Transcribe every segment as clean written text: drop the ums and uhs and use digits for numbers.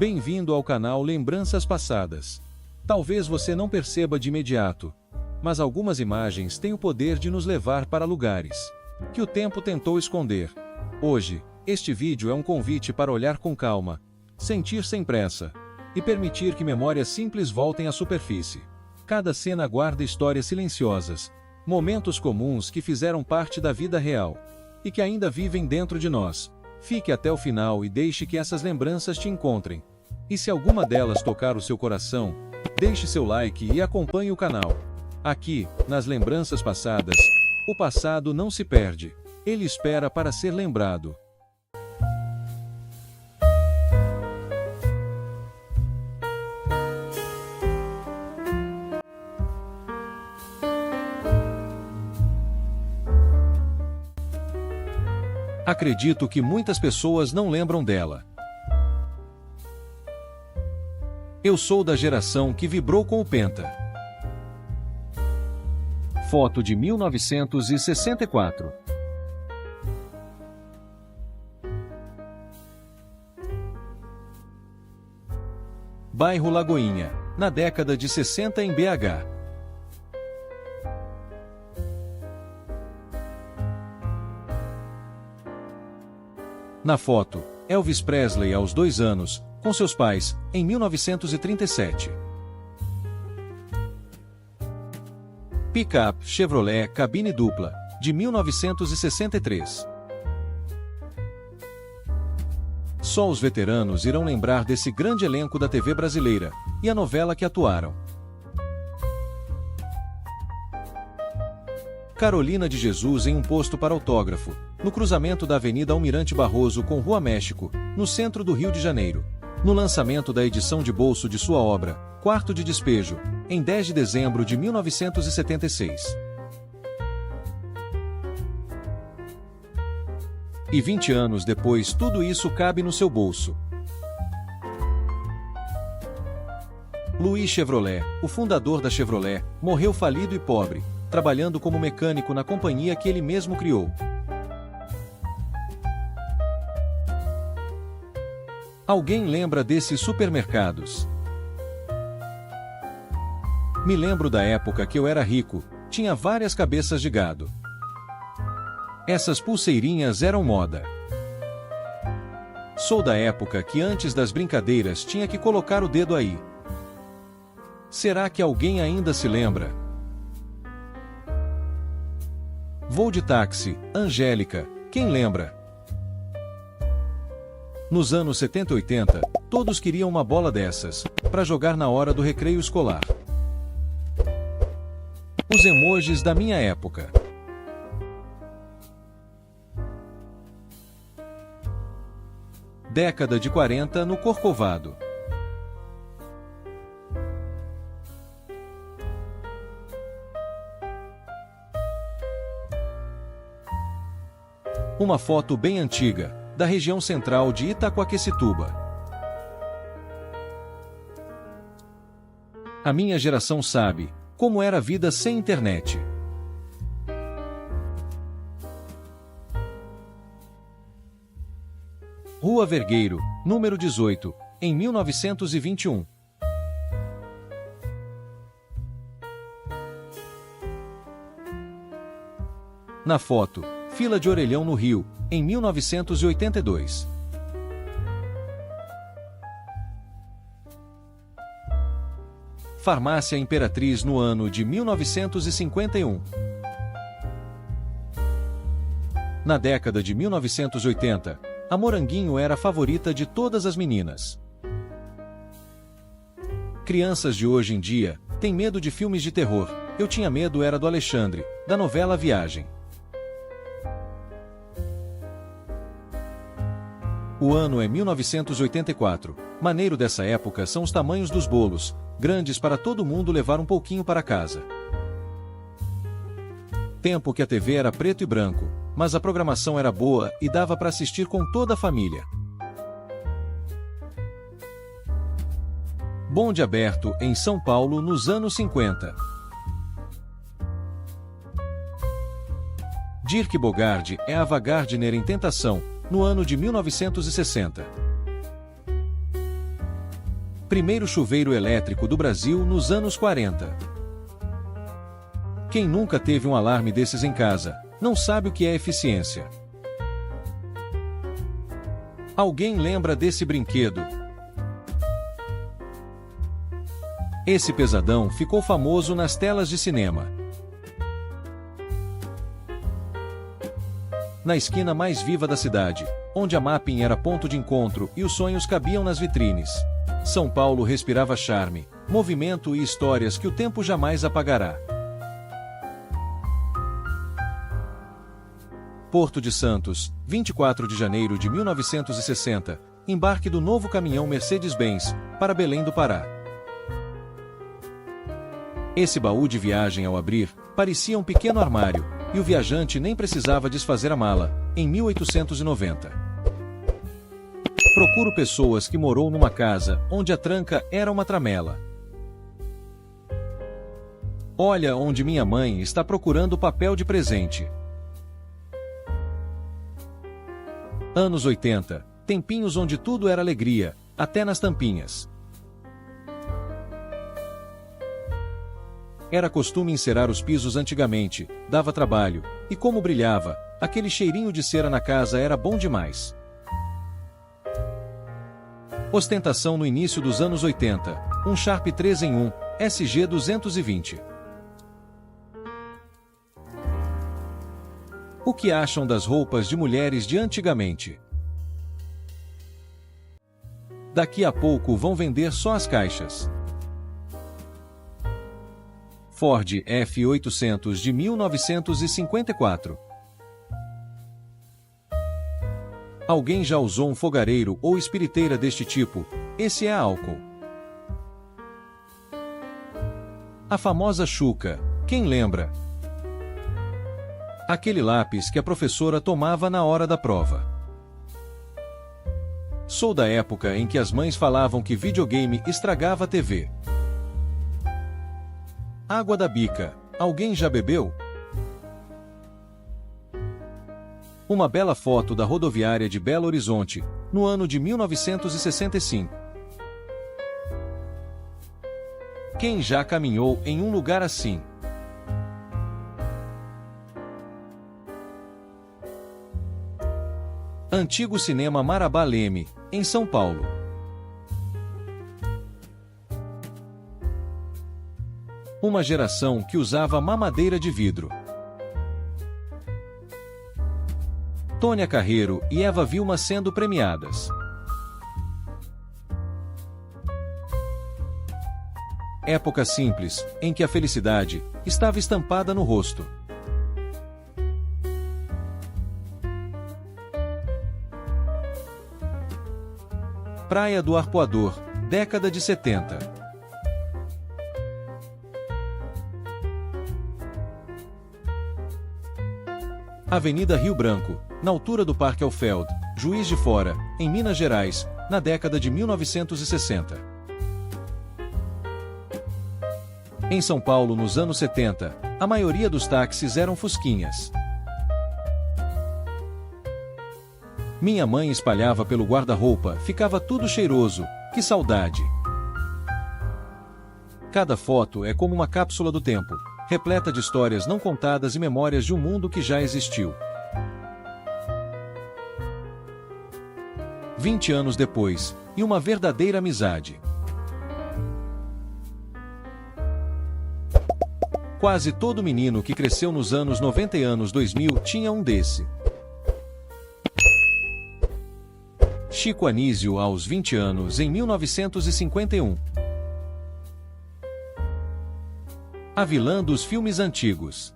Bem-vindo ao canal Lembranças Passadas. Talvez você não perceba de imediato, mas algumas imagens têm o poder de nos levar para lugares que o tempo tentou esconder. Hoje, este vídeo é um convite para olhar com calma, sentir sem pressa e permitir que memórias simples voltem à superfície. Cada cena guarda histórias silenciosas, momentos comuns que fizeram parte da vida real e que ainda vivem dentro de nós. Fique até o final e deixe que essas lembranças te encontrem. E se alguma delas tocar o seu coração, deixe seu like e acompanhe o canal. Aqui, nas Lembranças Passadas, o passado não se perde, ele espera para ser lembrado. Acredito que muitas pessoas não lembram dela. Eu sou da geração que vibrou com o Penta. Foto de 1964. Bairro Lagoinha, na década de 60 em BH. Na foto, Elvis Presley aos 2 anos, com seus pais, em 1937. Picape Chevrolet cabine dupla, de 1963. Só os veteranos irão lembrar desse grande elenco da TV brasileira, e a novela que atuaram. Carolina de Jesus em um posto para autógrafo, no cruzamento da Avenida Almirante Barroso com Rua México, no centro do Rio de Janeiro. No lançamento da edição de bolso de sua obra, Quarto de Despejo, em 10 de dezembro de 1976. E 20 anos depois tudo isso cabe no seu bolso. Louis Chevrolet, o fundador da Chevrolet, morreu falido e pobre, trabalhando como mecânico na companhia que ele mesmo criou. Alguém lembra desses supermercados? Me lembro da época que eu era rico, tinha várias cabeças de gado. Essas pulseirinhas eram moda. Sou da época que antes das brincadeiras tinha que colocar o dedo aí. Será que alguém ainda se lembra? Vou de táxi, Angélica, quem lembra? Nos anos 70 e 80, todos queriam uma bola dessas, para jogar na hora do recreio escolar. Os emojis da minha época. Década de 40 no Corcovado. Uma foto bem antiga, da região central de Itaquaquecetuba. A minha geração sabe como era a vida sem internet. Rua Vergueiro, número 18, em 1921. Na foto, Fila de Orelhão no Rio, em 1982. Farmácia Imperatriz no ano de 1951. Na década de 1980, a Moranguinho era a favorita de todas as meninas. Crianças de hoje em dia têm medo de filmes de terror. Eu tinha medo era do Alexandre, da novela Viagem. O ano é 1984. Maneiro dessa época são os tamanhos dos bolos, grandes para todo mundo levar um pouquinho para casa. Tempo que a TV era preto e branco, mas a programação era boa e dava para assistir com toda a família. Bonde aberto em São Paulo nos anos 50. Dirk Bogarde é Ava Gardner em Tentação, no ano de 1960. Primeiro chuveiro elétrico do Brasil nos anos 40. Quem nunca teve um alarme desses em casa, não sabe o que é eficiência. Alguém lembra desse brinquedo? Esse pesadão ficou famoso nas telas de cinema. Na esquina mais viva da cidade, onde a Mapping era ponto de encontro e os sonhos cabiam nas vitrines, São Paulo respirava charme, movimento e histórias que o tempo jamais apagará. Porto de Santos, 24 de janeiro de 1960, embarque do novo caminhão Mercedes-Benz, para Belém do Pará. Esse baú de viagem ao abrir, parecia um pequeno armário, e o viajante nem precisava desfazer a mala, em 1890. Procuro pessoas que morou numa casa, onde a tranca era uma tramela. Olha onde minha mãe está procurando papel de presente. Anos 80, tempinhos onde tudo era alegria, até nas tampinhas. Era costume encerar os pisos antigamente, dava trabalho, e como brilhava, aquele cheirinho de cera na casa era bom demais. Ostentação no início dos anos 80, um Sharp 3 em 1, SG 220. O que acham das roupas de mulheres de antigamente? Daqui a pouco vão vender só as caixas. Ford F800 de 1954. Alguém já usou um fogareiro ou espiriteira deste tipo? Esse é álcool. A famosa Xuca, quem lembra? Aquele lápis que a professora tomava na hora da prova. Sou da época em que as mães falavam que videogame estragava a TV. Água da bica, alguém já bebeu? Uma bela foto da rodoviária de Belo Horizonte, no ano de 1965. Quem já caminhou em um lugar assim? Antigo Cinema Marabá Leme, em São Paulo. Uma geração que usava mamadeira de vidro. Tônia Carreiro e Eva Vilma sendo premiadas. Época simples, em que a felicidade estava estampada no rosto. Praia do Arpoador, década de 70. Avenida Rio Branco, na altura do Parque Alfeld, Juiz de Fora, em Minas Gerais, na década de 1960. Em São Paulo, nos anos 70, a maioria dos táxis eram fusquinhas. Minha mãe espalhava pelo guarda-roupa, ficava tudo cheiroso, que saudade! Cada foto é como uma cápsula do tempo, repleta de histórias não contadas e memórias de um mundo que já existiu. 20 anos depois, e uma verdadeira amizade. Quase todo menino que cresceu nos anos 90 e anos 2000 tinha um desse. Chico Anísio aos 20 anos em 1951. A vilã dos filmes antigos.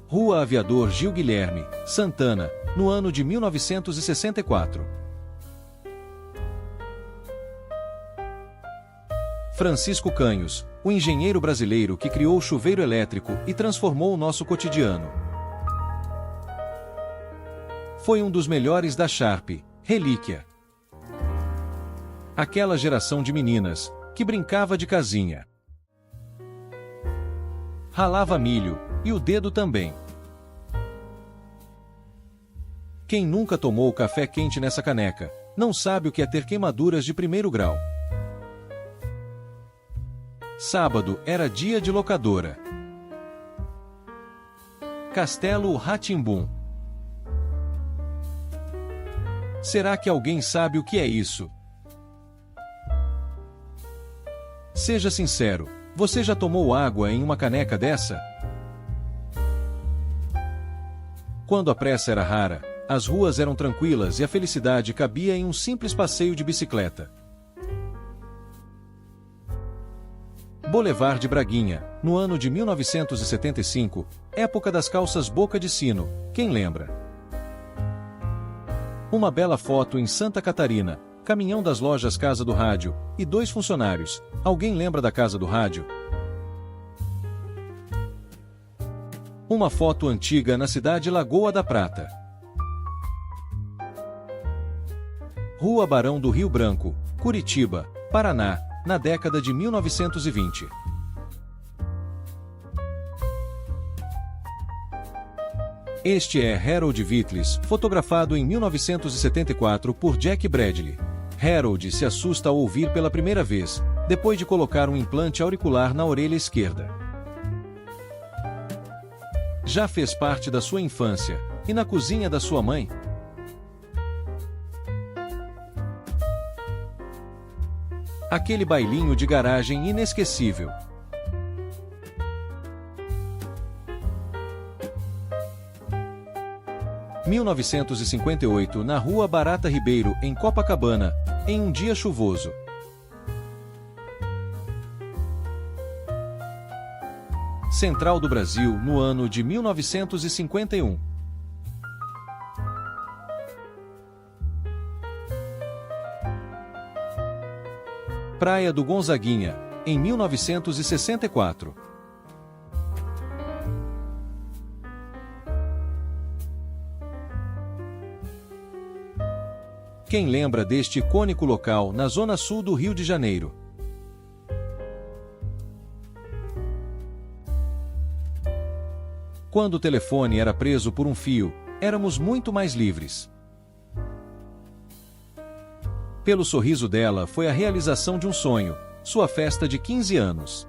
Rua Aviador Gil Guilherme, Santana, no ano de 1964. Francisco Canhos, o engenheiro brasileiro que criou o chuveiro elétrico e transformou o nosso cotidiano. Foi um dos melhores da Sharp, relíquia. Aquela geração de meninas que brincava de casinha. Ralava milho, e o dedo também. Quem nunca tomou café quente nessa caneca, Não sabe o que é ter queimaduras de primeiro grau. Sábado era dia de locadora. Castelo Rá-Tim-Bum. Será que alguém sabe o que é isso? Seja sincero, você já tomou água em uma caneca dessa? Quando a pressa era rara, as ruas eram tranquilas e a felicidade cabia em um simples passeio de bicicleta. Boulevard de Braguinha, no ano de 1975, época das calças boca de sino, quem lembra? Uma bela foto em Santa Catarina, caminhão das lojas Casa do Rádio, e 2 funcionários. Alguém lembra da Casa do Rádio? Uma foto antiga na cidade Lagoa da Prata. Rua Barão do Rio Branco, Curitiba, Paraná, na década de 1920. Este é Harold Whitles, fotografado em 1974 por Jack Bradley. Harold se assusta ao ouvir pela primeira vez, depois de colocar um implante auricular na orelha esquerda. Já fez parte da sua infância, e na cozinha da sua mãe? Aquele bailinho de garagem inesquecível. – 1958, na Rua Barata Ribeiro, em Copacabana, em um dia chuvoso. Central do Brasil, no ano de 1951. Praia do Gonzaguinha, em 1964. Quem lembra deste icônico local na zona sul do Rio de Janeiro? Quando o telefone era preso por um fio, éramos muito mais livres. Pelo sorriso dela foi a realização de um sonho, sua festa de 15 anos.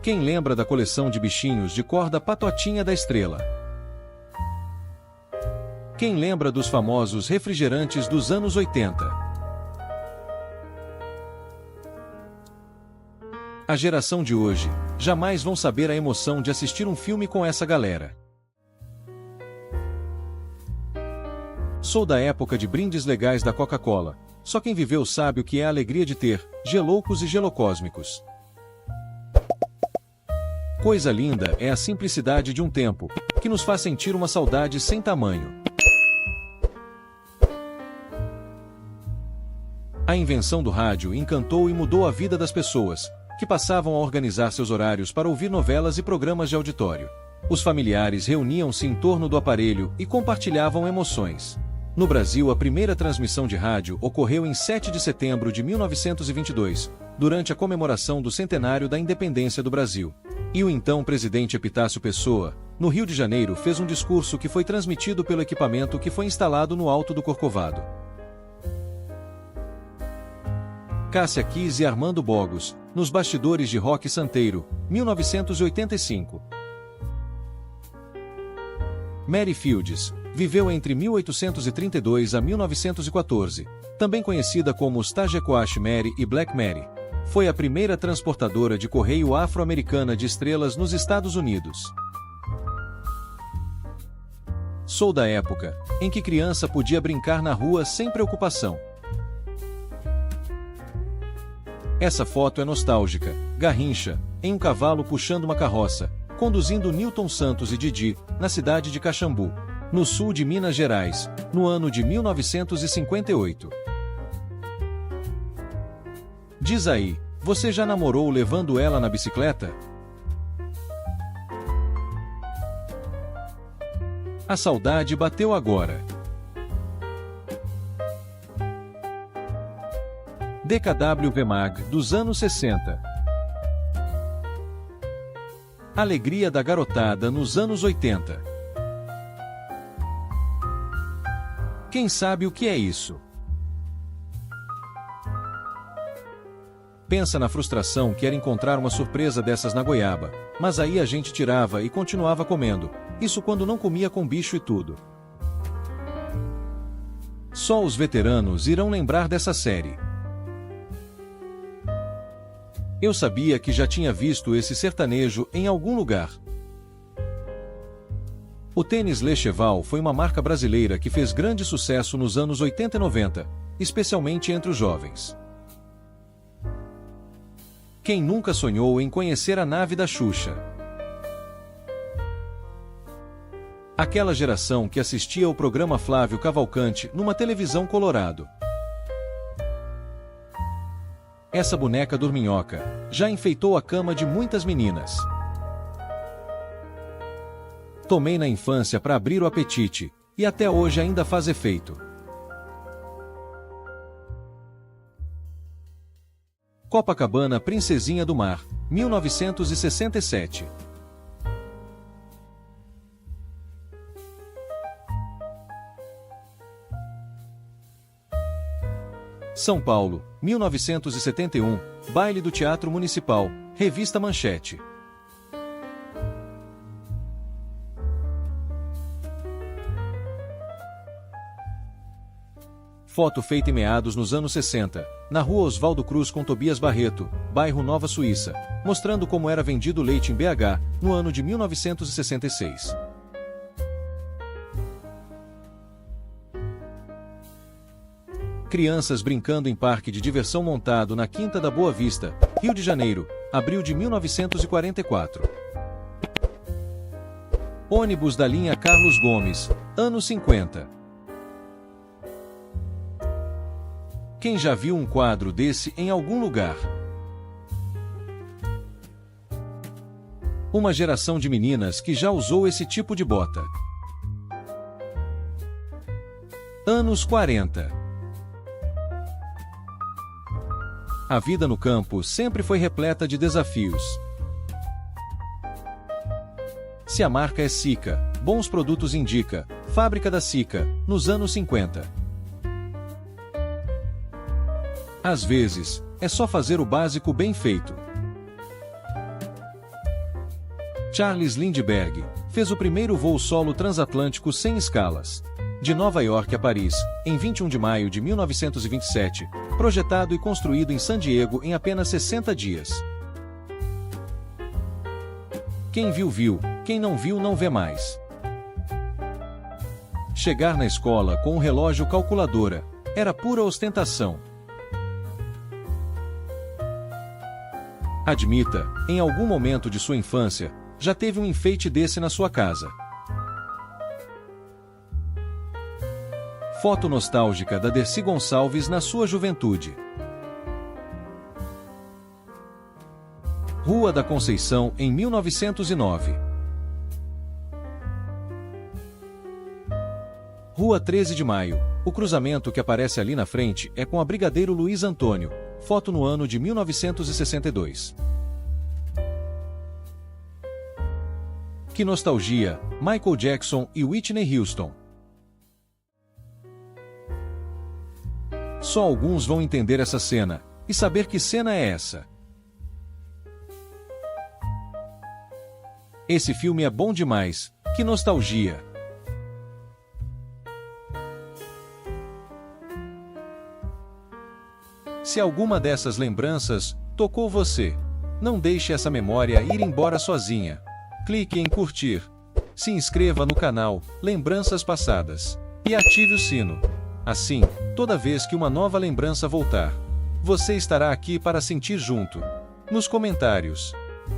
Quem lembra da coleção de bichinhos de corda Patotinha da Estrela? Quem lembra dos famosos refrigerantes dos anos 80? A geração de hoje jamais vão saber a emoção de assistir um filme com essa galera. Sou da época de brindes legais da Coca-Cola. Só quem viveu sabe o que é a alegria de ter geloucos e gelocósmicos. Coisa linda é a simplicidade de um tempo, que nos faz sentir uma saudade sem tamanho. A invenção do rádio encantou e mudou a vida das pessoas, que passavam a organizar seus horários para ouvir novelas e programas de auditório. Os familiares reuniam-se em torno do aparelho e compartilhavam emoções. No Brasil, a primeira transmissão de rádio ocorreu em 7 de setembro de 1922, durante a comemoração do centenário da independência do Brasil. E o então presidente Epitácio Pessoa, no Rio de Janeiro, fez um discurso que foi transmitido pelo equipamento que foi instalado no alto do Corcovado. Cássia Kiss e Armando Bogos, nos bastidores de Rock Santeiro, 1985. Mary Fields viveu entre 1832 a 1914, também conhecida como Stagecoach Mary e Black Mary. Foi a primeira transportadora de correio afro-americana de estrelas nos Estados Unidos. Sou da época em que criança podia brincar na rua sem preocupação. Essa foto é nostálgica. Garrincha, em um cavalo puxando uma carroça, conduzindo Newton Santos e Didi, na cidade de Caxambu, no sul de Minas Gerais, no ano de 1958. Diz aí, você já namorou levando ela na bicicleta? A saudade bateu agora. DKW Mag, dos anos 60. Alegria da garotada nos anos 80. Quem sabe o que é isso? Pensa na frustração que era encontrar uma surpresa dessas na goiaba, mas aí a gente tirava e continuava comendo, isso quando não comia com bicho e tudo. Só os veteranos irão lembrar dessa série. Eu sabia que já tinha visto esse sertanejo em algum lugar. O tênis Le Cheval foi uma marca brasileira que fez grande sucesso nos anos 80 e 90, especialmente entre os jovens. Quem nunca sonhou em conhecer a nave da Xuxa? Aquela geração que assistia ao programa Flávio Cavalcante numa televisão Colorado. Essa boneca dorminhoca já enfeitou a cama de muitas meninas. Tomei na infância para abrir o apetite, e até hoje ainda faz efeito. Copacabana Princesinha do Mar, 1967. São Paulo, 1971, Baile do Teatro Municipal, Revista Manchete. Foto feita em meados nos anos 60, na rua Oswaldo Cruz com Tobias Barreto, bairro Nova Suíça, mostrando como era vendido leite em BH, no ano de 1966. Crianças brincando em parque de diversão montado na Quinta da Boa Vista, Rio de Janeiro, abril de 1944. Ônibus da linha Carlos Gomes, anos 50. Quem já viu um quadro desse em algum lugar? Uma geração de meninas que já usou esse tipo de bota. Anos 40. A vida no campo sempre foi repleta de desafios. Se a marca é Sica, bons produtos indica, fábrica da Sica, nos anos 50. Às vezes, é só fazer o básico bem feito. Charles Lindbergh fez o primeiro voo solo transatlântico sem escalas, de Nova York a Paris, em 21 de maio de 1927, projetado e construído em San Diego em apenas 60 dias. Quem viu, viu, quem não viu, não vê mais. Chegar na escola com um relógio calculadora era pura ostentação. Admita, em algum momento de sua infância, já teve um enfeite desse na sua casa. Foto nostálgica da Dercy Gonçalves na sua juventude. Rua da Conceição, em 1909. Rua 13 de Maio. O cruzamento que aparece ali na frente é com a Brigadeiro Luiz Antônio. Foto no ano de 1962. Que nostalgia, Michael Jackson e Whitney Houston. Só alguns vão entender essa cena, e saber que cena é essa. Esse filme é bom demais, que nostalgia. Se alguma dessas lembranças tocou você, não deixe essa memória ir embora sozinha. Clique em curtir. Se inscreva no canal Lembranças Passadas e ative o sino. Assim, toda vez que uma nova lembrança voltar, você estará aqui para sentir junto. Nos comentários,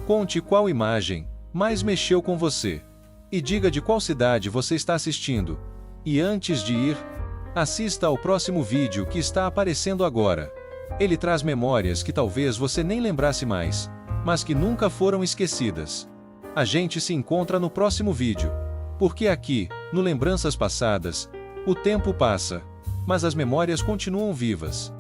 conte qual imagem mais mexeu com você. E diga de qual cidade você está assistindo. E antes de ir, assista ao próximo vídeo que está aparecendo agora. Ele traz memórias que talvez você nem lembrasse mais, mas que nunca foram esquecidas. A gente se encontra no próximo vídeo. Porque aqui, no Lembranças Passadas, o tempo passa, mas as memórias continuam vivas.